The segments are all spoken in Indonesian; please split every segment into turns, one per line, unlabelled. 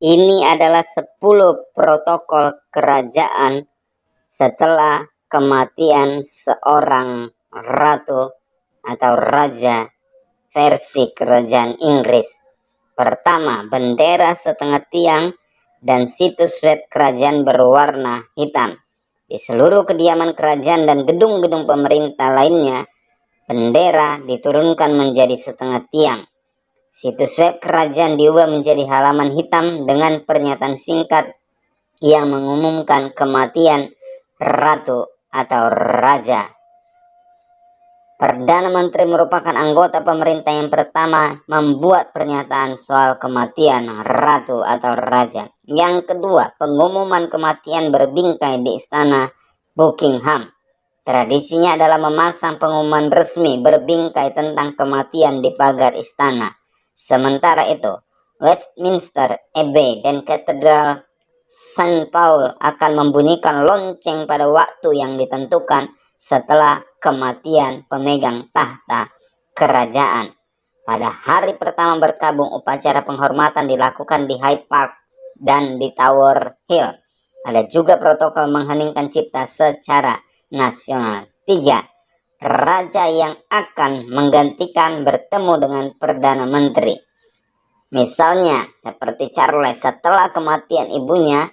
Ini adalah 10 protokol kerajaan setelah kematian seorang ratu atau raja versi kerajaan Inggris. Pertama, bendera setengah tiang dan situs web kerajaan berwarna hitam. Di seluruh kediaman kerajaan dan gedung-gedung pemerintah lainnya, bendera diturunkan menjadi setengah tiang. Situs web kerajaan diubah menjadi halaman hitam dengan pernyataan singkat yang mengumumkan kematian ratu atau raja. Perdana Menteri merupakan anggota pemerintah yang pertama membuat pernyataan soal kematian ratu atau raja. Yang kedua, pengumuman kematian berbingkai di istana Buckingham. Tradisinya adalah memasang pengumuman resmi berbingkai tentang kematian di pagar istana. Sementara itu, Westminster Abbey dan Katedral St. Paul akan membunyikan lonceng pada waktu yang ditentukan setelah kematian pemegang tahta kerajaan. Pada hari pertama berkabung, upacara penghormatan dilakukan di Hyde Park dan di Tower Hill. Ada juga protokol mengheningkan cipta secara nasional. 3. Raja yang akan menggantikan bertemu dengan Perdana Menteri. Misalnya, seperti Charles setelah kematian ibunya,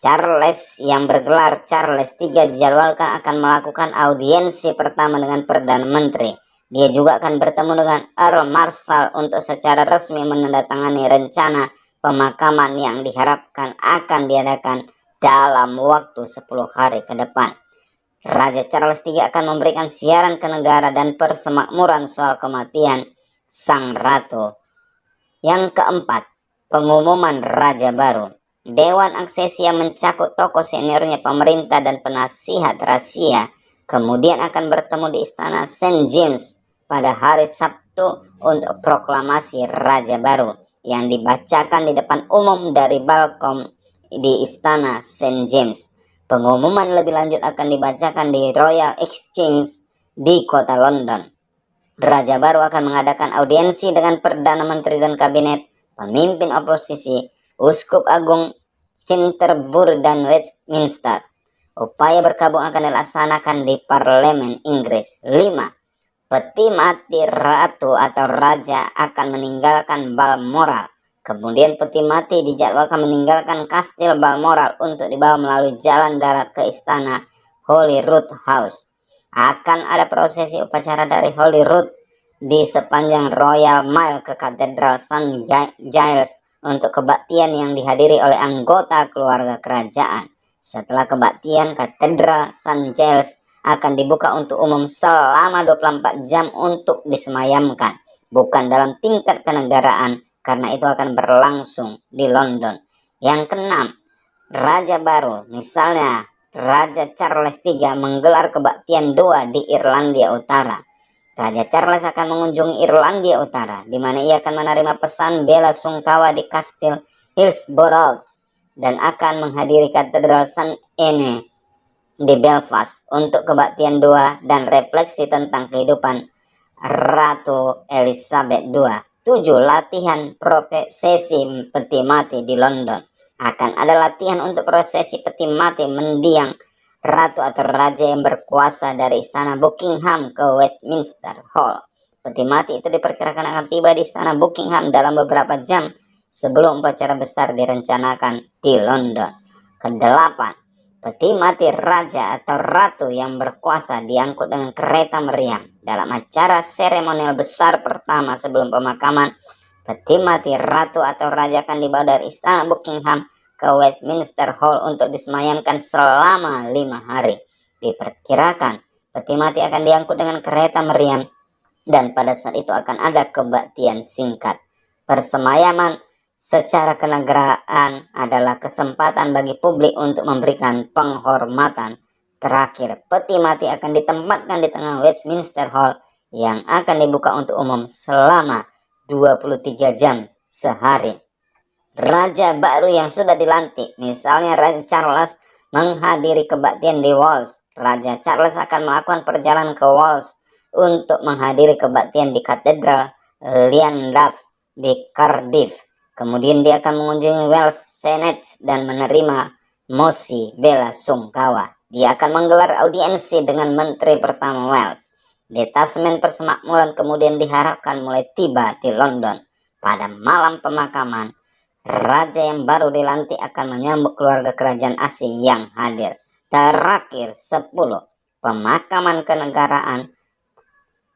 Charles yang bergelar Charles III dijadwalkan akan melakukan audiensi pertama dengan Perdana Menteri. Dia juga akan bertemu dengan Earl Marshall untuk secara resmi menandatangani rencana pemakaman yang diharapkan akan diadakan dalam waktu 10 hari ke depan. Raja Charles III akan memberikan siaran ke negara dan persemakmuran soal kematian sang ratu. Yang keempat, pengumuman raja baru. Dewan Aksesia mencakup tokoh seniornya pemerintah dan penasihat rahasia, kemudian akan bertemu di istana St. James pada hari Sabtu untuk proklamasi raja baru yang dibacakan di depan umum dari balkon di istana St. James. Pengumuman lebih lanjut akan dibacakan di Royal Exchange di kota London. Raja baru akan mengadakan audiensi dengan Perdana Menteri dan Kabinet, pemimpin oposisi, Uskup Agung Canterbury dan Westminster. Upaya berkabung akan dilaksanakan di Parlemen Inggris. 5. Peti mati ratu atau raja akan meninggalkan Balmoral. Kemudian peti mati dijadwalkan meninggalkan Kastil Balmoral untuk dibawa melalui jalan darat ke istana Holyrood House. Akan ada prosesi upacara dari Holyrood di sepanjang Royal Mile ke Katedral St. Giles untuk kebaktian yang dihadiri oleh anggota keluarga kerajaan. Setelah kebaktian, Katedral St. Giles akan dibuka untuk umum selama 24 jam untuk disemayamkan, bukan dalam tingkat kenegaraan, karena itu akan berlangsung di London. Yang keenam, raja baru, misalnya Raja Charles III menggelar kebaktian doa di Irlandia Utara. Raja Charles akan mengunjungi Irlandia Utara, di mana ia akan menerima pesan bela sungkawa di Kastil Hillsborough dan akan menghadiri Katedral St. Anne di Belfast untuk kebaktian doa dan refleksi tentang kehidupan Ratu Elizabeth II. 7. Latihan prosesi peti mati di London. Akan ada latihan untuk prosesi peti mati mendiang ratu atau raja yang berkuasa dari istana Buckingham ke Westminster Hall. Peti mati itu diperkirakan akan tiba di istana Buckingham dalam beberapa jam sebelum upacara besar direncanakan di London. Kedelapan, peti mati raja atau ratu yang berkuasa diangkut dengan kereta meriam. Dalam acara seremonial besar pertama sebelum pemakaman, peti mati ratu atau raja akan dibawa dari istana Buckingham ke Westminster Hall untuk disemayamkan selama 5 hari. Diperkirakan peti mati akan diangkut dengan kereta meriam dan pada saat itu akan ada kebaktian singkat. Persemayaman secara kenegaraan adalah kesempatan bagi publik untuk memberikan penghormatan terakhir. Peti mati akan ditempatkan di tengah Westminster Hall yang akan dibuka untuk umum selama 23 jam sehari. Raja baru yang sudah dilantik, misalnya Raja Charles, menghadiri kebaktian di Wales. Raja Charles akan melakukan perjalanan ke Wales untuk menghadiri kebaktian di Katedral Llandaff di Cardiff. Kemudian dia akan mengunjungi Welsh Senate dan menerima mosi bela sungkawa. Dia akan menggelar audiensi dengan Menteri Pertama Wales. Detasmen persemakmuran kemudian diharapkan mulai tiba di London. Pada malam pemakaman, raja yang baru dilantik akan menyambut keluarga kerajaan asing yang hadir. Terakhir 10, pemakaman kenegaraan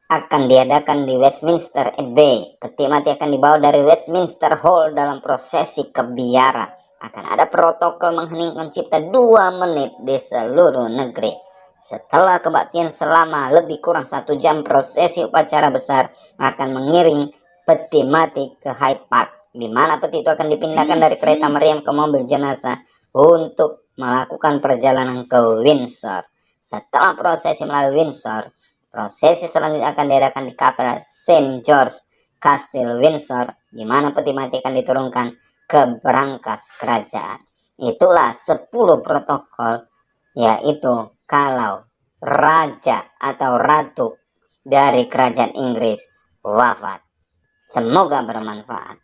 akan diadakan di Westminster Abbey. Peti mati akan dibawa dari Westminster Hall dalam prosesi kebiara. Akan ada protokol mengheningkan cipta 2 menit di seluruh negeri. Setelah kebaktian selama lebih kurang 1 jam, prosesi upacara besar akan mengiring peti mati ke Hyde Park, di mana peti itu akan dipindahkan dari kereta meriam ke mobil jenazah untuk melakukan perjalanan ke Windsor. Setelah prosesi melalui Windsor, prosesi selanjutnya akan diadakan di kapel St. George Castle Windsor, di mana peti mati akan diturunkan ke brankas kerajaan. Itulah 10 protokol, yaitu kalau raja atau ratu dari kerajaan Inggris wafat. Semoga bermanfaat.